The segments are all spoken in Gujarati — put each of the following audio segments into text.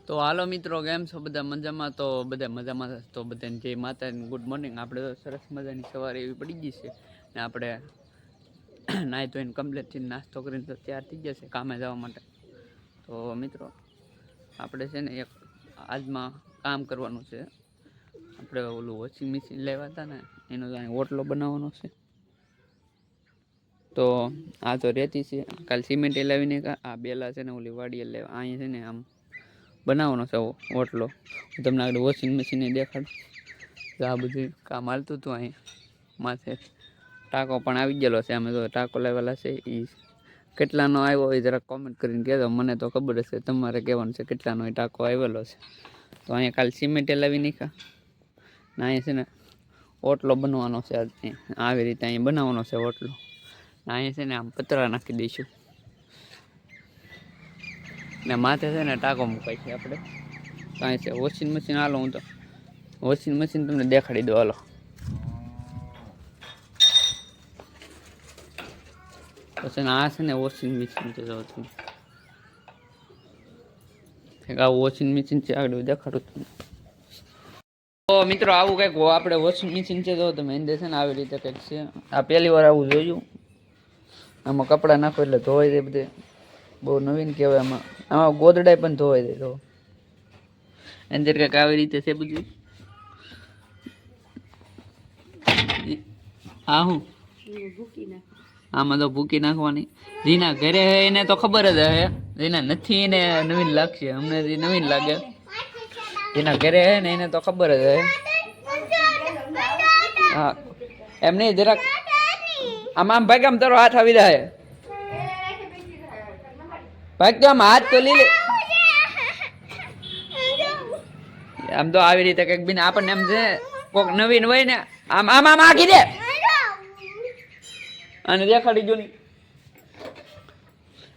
તો હાલો મિત્રો, કેમ છો બધા? મજામાં? તો બધા મજામાં તો બધાને જય માતા, ગુડ મોર્નિંગ. આપણે તો સરસ મજાની સવારે એવી પડી ગઈ છે ને આપણે નાહી ધોઈને કમ્પ્લીટ થઈને નાસ્તો કરીને તો તૈયાર થઈ જશે કામે જવા માટે. તો મિત્રો આપણે છે ને એક આજમાં કામ કરવાનું છે. આપણે ઓલું વોશિંગ મશીન લેવા હતા ને એનો ઓટલો બનાવવાનો છે. તો આ તો રેતી છે, કાલ સિમેન્ટ લાવીને આ બેલા છે ને ઓલી વાડીએ લેવા અહીંયા છે ને આમ બનાવવાનો છે ઓટલો. તમને આગળ વોશિંગ મશીન દેખાડું. તો આ બધું કામ હાલતું હતું. અહીંયા માથે ટાંકો પણ આવી ગયેલો છે. અમે તો ટાંકો લાવેલા છે. એ કેટલાનો આવ્યો હોય જરાક કોમેન્ટ કરીને કહેજો. મને તો ખબર હશે, તમારે કહેવાનું છે કેટલાનો એ ટાંકો આવેલો છે. તો અહીંયા કાલે સિમેન્ટ લાવી નાખ્યા ને અહીંયા છે ને ઓટલો બનવાનો છે. આવી રીતે અહીંયા બનાવવાનો છે ઓટલો. અહીંયા છે ને આમ પતરા નાખી દઈશું ને માથે છે ને ટાંકો મુકાય છે. આપણે કાંઈ છે વોશિંગ મશીન. હાલો હું તો વોશિંગ મશીન તમને દેખાડી દો. હાલો પછી આ છે ને વોશિંગ મશીન છે. જો તમે આ વોશિંગ મશીન છે, આગળ દેખાડું તમને. તો મિત્રો આવું કંઈક આપણે વોશિંગ મશીન છે. જો તમે અંદર છે ને આવી રીતે કંઈક છે. આ પહેલી વાર આવું જોયું. આમાં કપડાં નાખો એટલે ધોવાઈ જાય બધે. બહુ નવીન કહેવાય. આમાં ગોદડાય પણ ધોવાઈ જાય. તો અંદર કંઈક આવી રીતે છે બધું. હા હું આમાં તો ભૂકી નાખવાની. જેના ઘરે હે એને તો ખબર જ હે, જેના નથી એને નવીન લાગશે. અમને જે નવીન લાગે, જેના ઘરે હે ને એને તો ખબર જ હે. હા એમ નહીં, જરાક આમ ભાઈ આમ તારો હાથ આવી જાય. ભાઈ તો આમ હાથ તો લઈ લે. આમ તો આવી રીતે કઈક બીને આપણને એમ છે કોક નવીન હોય ને આમ આમ આમ આખી દે અને દેખાડી જો.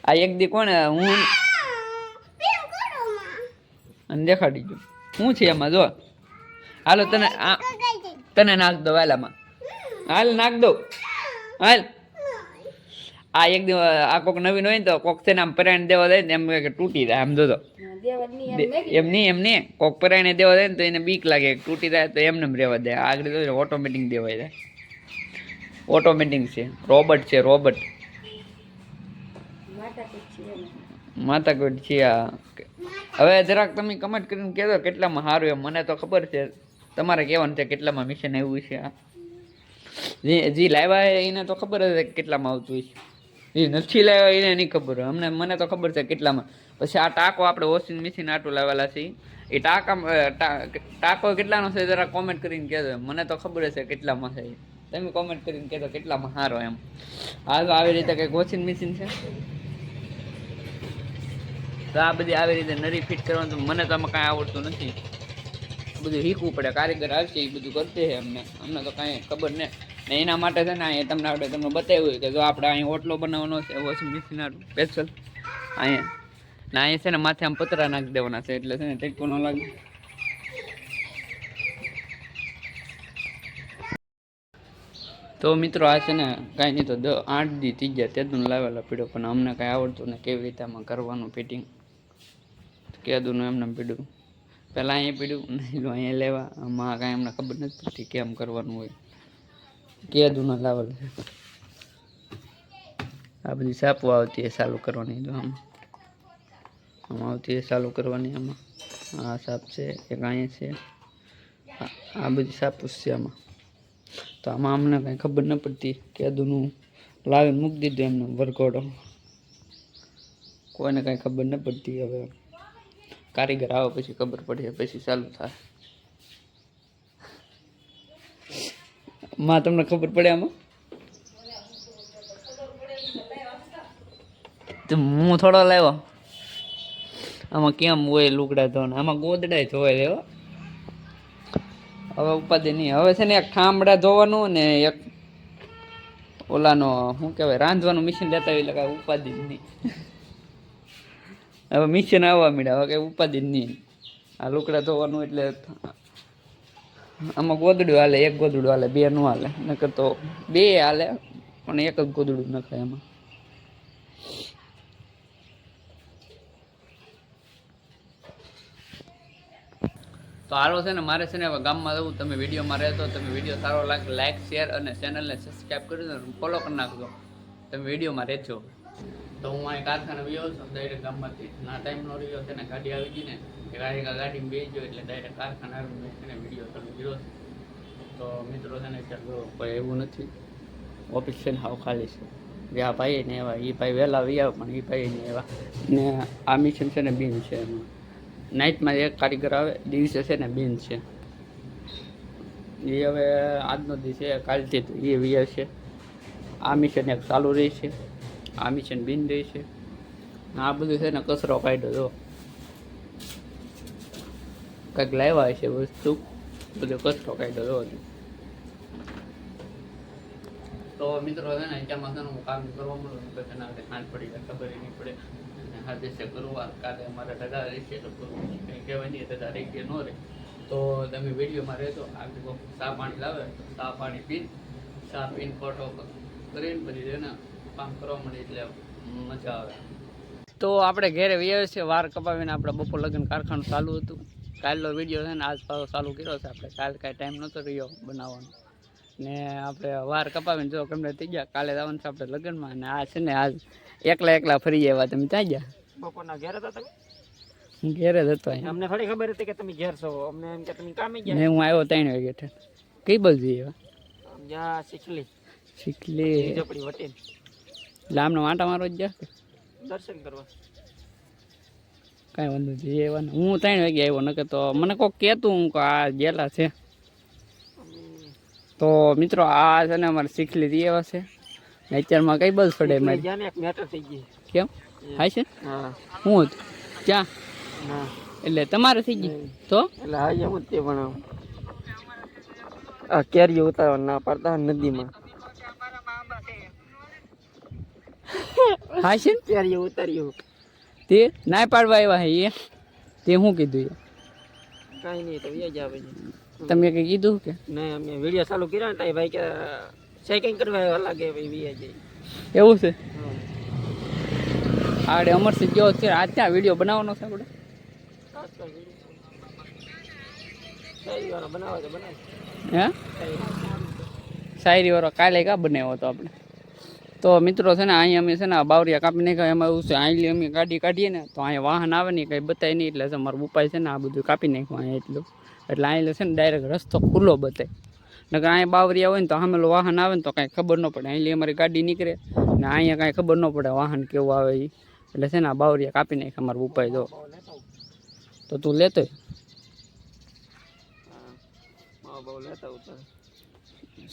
આ એક દી કોને હું અને દેખાડી જો શું છે એમાં. જો હાલો તને નાખ દો વાલામાં. હાલ નાખ દો. હાલ આ એક દિવસ આ કોક નવીન હોય ને તો કોક છે ને આમ પરાયણ દેવા જાય ને એમ કે તૂટી જાય. આમ જોતો એમ નહીં કોક પરાયણે દેવા જાય ને તો એને બીક લાગે તૂટી જાય તો એમને રહેવા દે. આગળ તો ઓટોમેટિક દેવાય જાય. ઓટોમેટિક છે, રોબોટ છે. રોબોટ માથાકૂટ છે આ. હવે જરાક તમે કમેન્ટ કરીને કહેજો કેટલામાં સારું એમ. મને તો ખબર છે, તમારે કહેવાનું છે કેટલામાં મિશન આવ્યું છે. આ જે લાવ્યા એને તો ખબર હશે કેટલામાં આવતું હોય. એ નથી લાવ્યા એને નહીં ખબર હોય. મને તો ખબર છે કેટલામાં. પછી આ ટાંકો આપણે વોશિંગ મશીન આટલું લાવેલા છે. એ ટાંકો કેટલાનો છે જરા કોમેન્ટ કરીને કહેજો. મને તો ખબર હશે કેટલામાં છે. તમે કોમેન્ટ કરીને કહેજો કેટલામાં સારો એમ. હા તો આવી રીતે કંઈક વોશિંગ મશીન છે. તો આ બધી આવી રીતે નરી ફિટ કરવાનું તો મને તો આમાં કાંઈ આવડતું નથી. બધું શીખવું પડે. કારીગર આવશે એ બધું કરશે અમને તો કાંઈ ખબર નહીં. ને એના માટે છે ને અહીંયા તમને આપણે તમને બતાવ્યું કે જો આપણે અહીં ઓટલો બનાવવાનો છે વોશિંગ મશીન સ્પેશિયલ અહીંયા. ને અહીંયા છે ને માથે આમ પતરા નાખી દેવાના છે એટલે છે ને ટેકો ન લાગે. તો મિત્રો આ છે ને કાંઈ નહીં તો 8 દી થઈ ગયા તેદું લાવેલા પીડ્યો, પણ અમને કાંઈ આવડતું ને કેવી રીતે આમાં કરવાનું ફિટિંગ. કેદું એમને પીડ્યું પહેલાં અહીંયા પીડ્યું નહીં અહીંયા લેવા. આમાં કાંઈ અમને ખબર નથી પડતી કેમ કરવાનું હોય. કેદું ના લાવેલ છે. આ બધી સાપો આવતી એ ચાલુ કરવાની. તો આમાં આવતી એ ચાલુ કરવાની. આમાં આ સાપ છે એક અહીંયા છે. આ બધી સાપુસ છે આમાં. તો આમાં અમને કાંઈ ખબર ન પડતી. કેદુનું લાવીને મૂકી દીધું એમને વરઘોડો. કોઈને કાંઈ ખબર ન પડતી. હવે કારીગર આવે પછી ખબર પડે, પછી ચાલુ થાય. માં તમને ખબર પડે આમાં? હું થોડો લાવ્યો. આમાં કેમ હોય લુગડા ધોને? આમાં ગોદડા ધોવાય દેવો. હવે ઉપાધિ નહીં. હવે છે ને એક ઠામડા ધોવાનું ને એક ઓલાનો શું કહેવાય રાંધવાનું મશીન લેતા હોય એટલે કાંઈ ઉપાધિ જ નહીં. હવે મશીન આવવા મળ્યા. હવે કંઈ ઉપાધિ જ નહીં. આ લુગડા ધોવાનું એટલે આમાં ગોદડું હાલે. એક ગોદડું હાલે, બે ન હાલે. નકર તો બે હાલે પણ એક જ ગોદડું નખાય એમાં. તો હાલો છે ને મારે છે ને હવે ગામમાં જવું. તમે વિડીયોમાં રહેતો તમે વિડીયો સારો લાગે લાઇક શેર અને ચેનલને સબસ્ક્રાઈબ કરી દો, ફોલો કરી નાખજો. તમે વિડીયોમાં રહેજો. તો હું અહીં કારખાને ગયો છું ડાયરેક્ટ ગામમાંથી. ના ટાઈમનો રહ્યો છે ને ગાડી આવી ગઈ ને ગાડીમાં બેસી ગયો એટલે ડાયરેક્ટ કારખાને આવીને છે ને વિડીયો ચાલુ કર્યો છે. તો મિત્રો છે ને ચાલો કોઈ એવું નથી, ઓફિસ છે ને હાવ ખાલી છે. જે આ ભાઈ ને એવા એ ભાઈ વહેલા આવી આવે પણ એ ભાઈ ને એવા ને આ મિશન છે ને બીન છે એમાં. નાઇટમાં એક કારીગર આવે, દિવસે છે ને બીન છે. એ હવે આજનો દિવસ છે, કાલથી તો એ વીએ છે. આ મિશન એક ચાલુ રહી છે, આ મિશન બીન રહી છે. આ બધું છે ને કચરો કાઢ્યો જો કંઈક લાવ્યા છે વસ્તુ, બધો કચરો કાઢ્યો જો. તો મિત્રો છે ને અત્યારમાં છે ને હું કામ કરવા મળું તો તેના ખાંડ પડી જાય ખબર નહીં પડે. હા જશે ગુરુવાર કાલે અમારે રજા રહેશે તો કંઈ કહેવાય નહીં, રજા રહી કે ન રહે. તો તમે વિડીયોમાં રહેજો. આગળ ચા પાણી લાવે તો ચા પાણી પીને ફોટો કરીને પછી છે ને કામ કરવા મળે એટલે મજા આવે. તો આપણે ઘેરે વ્યાવે છે, વાર કપાવીને આપણે બપોર લગન કારખાનું ચાલુ હતું. કાલનો વિડીયો છે ને આજ પાછો ચાલુ કર્યો છે આપણે. કાલે કાંઈ ટાઈમ નહોતો રહ્યો બનાવવાનો ને આપણે વાર કપાવીને જો ગમે થઈ ગયા. કાલે જવાનું છે આપણે લગ્નમાં અને આ છે ને આજ એકલા ફરી આવ્યા. તમે ત્યાં ગયા બપોરના ઘેર હતા તમે? હું ઘેરે જ હતો. અમને થોડી ખબર હતી કે તમે ઘેર છો, અમને એમ કે તમે કામે ગયા. ને હું આવ્યો 3 વાગે ઠેર. કઈ બાજુ એવા જ્યાં શીખલી ઝોપડી વટીને એટલે આમને વાંટા મારો જ ગયા દર્શન કરવા. કાંઈ વાંધો નથી એવા. હું 3 વાગે આવ્યો, નકે તો મને કોઈક કહેતું હું આ ગયેલા છે. તો મિત્રો આ છે ને અમારે શીખલી દી એવા છે ને અત્યારમાં કઈ બસ પડે મારી એક મેટર થઈ ગઈ. કેમ હા છે? હા હું હતું ક્યાં? હા એટલે તમારે થઈ ગઈ તો એટલે હા એમ જ તે પણ આ કેરીઓ ઉતારવા ના પડતા નદીમાં. હા છે કેરીઓ ઉતાર્યું તે ના પાડવા આવ્યા હે એ તે શું કીધું? કાંઈ નહીં તો વ્યાજ આવે છે. તમે કંઈ કીધું કે નહીં? અમે વિડીયો ચાલુ કર્યા ને ભાઈ કે ચેકિંગ કરવા આવ્યા લાગે ભાઈ વ્યાજ એવું છે? આપણે અમરસિંહ ગયો છે આજ ત્યાં વિડીયો બનાવવાનો છે આપણે. બનાવે તો બનાવે. હે શાયરી વાળો કાલે કા બનાવ્યો હતો આપણે. તો મિત્રો છે ને અહીંયા અમે છે ને બાવરિયા કાપી નાખ્યા. એમાં એવું છે અહીં અમે ગાડી કાઢીએ ને તો અહીંયા વાહન આવે ને કંઈ બતાય નહીં એટલે અમારું ઉપાય છે ને આ બધું કાપી નાખ્યું અહીંયા એટલું. એટલે અહીં છે ને ડાયરેક્ટ રસ્તો ખુલ્લો બતાય. નકર અહીંયા બાવરિયા હોય ને તો સામેલું વાહન આવે ને તો કાંઈ ખબર ન પડે. અહીં અમારી ગાડી નીકળે ને અહીંયા કાંઈ ખબર ન પડે વાહન કેવું આવે એ. એટલે છે ને આ બાવરિયા કાપી નાખ્યા અમારું ઉપાય જો. તો તું લેતો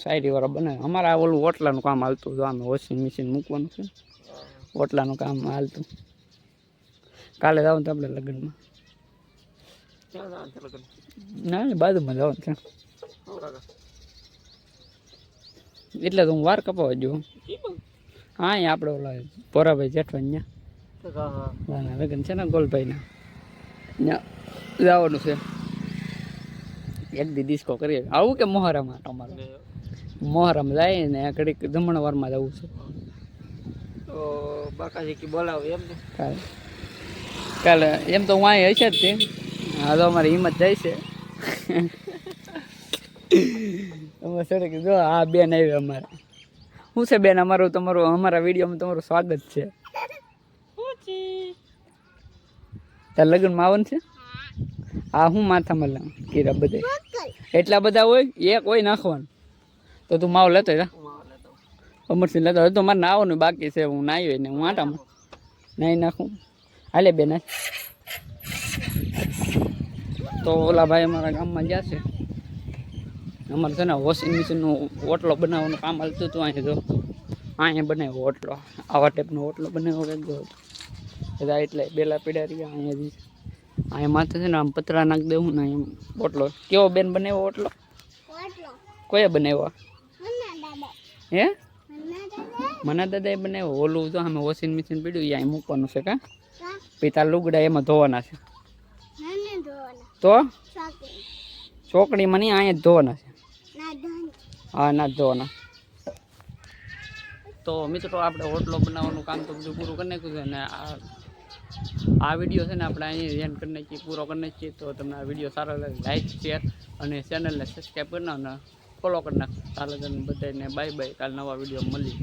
શાયરી વાળા બનાવે. અમારે આ ઓલું ઓટલાનું કામ હાલતું જો આમે વોશિંગ મશીન મૂકવાનું છે, ઓટલાનું કામ હાલતું. કાલે જવાનું તો આપણે લગ્નમાં. ના બાજુમાં જવાનું છે એટલે તો હું વાર કપાવા જોઉં. હા અહીંયા આપણે ઓલા પોરાભાઈ જેઠવાન ત્યાં લગ્ન છે ને ગોલભાઈના ત્યાં જવાનું છે. એક દી ડિસ્કો કરીએ. આવું કે મોહરામાં? તમારે મોહરામાં જાય ને ઘડીક જમણવારમાં જવું છે. તો બાકાજી બોલાવે એમ ને કાલે એમ તો હું અહીં હશે જ તે. હા તો અમારી હિંમત જાય છે. અમારે સડક જો આ બેન આવી અમારે. શું છે બેન? અમારા વિડીયોમાં તમારું સ્વાગત છે. તાર લગ્નમાં આવવાનું છે? હા હું માથામાં લાવ કીરા બધા એટલા બધા હોય એક હોય નાખવાનું. તો તું માવો લેતો અમરસિંહ લેતો તો મારે નાવાનું બાકી છે. હું નાહી હોય ને હું આટામાં નાહી નાખું. હાલે બેન. તો ઓલા ભાઈ અમારા ગામમાં ગયા છે. અમારે છે ને વોશિંગ મશીનનું ઓટલો બનાવવાનું કામ હાલતું હતું. અહીંયા જો અહીંયા બનાવ્યો ઓટલો, આવા ટાઈપનો ઓટલો બનાવ્યો કંઈક જો એટલે બેલા પીડા રહ્યા. અહીંયા માથે છે ને આમ પતરા નાખી દેવું ને એમ ઓટલો. કેવો બેન બનાવ્યો ઓટલો? કોઈએ બનાવ્યો? હે મના દાદાએ બનાવ્યો. ઓલું તો અમે વોશિંગ મશીન પીડ્યું અહીંયા મૂકવાનું છે. કા પિતા લુગડા એમાં ધોવાના છે. તો ચોકડીમાં નહીં અહીંયા જ ધોવાના છે. હા ના ધોવાના. તો મિત્રો આપણે ઓટલો બનાવવાનું કામ તો બધું પૂરું કરી નાખ્યું છે. અને આ આ વિડીયો છે ને આપણે અહીંયા એન્ડ કરી નાખીએ, પૂરો કરી નાખીએ. તો તમને આ વિડીયો સારો લાગે લાઈક શેર અને ચેનલને સબસ્ક્રાઈબ કરી નાખો, ફોલો કરી નાખો. ચાલો તમને બધાને બાય બાય. કાલ નવા વિડીયો મળીએ.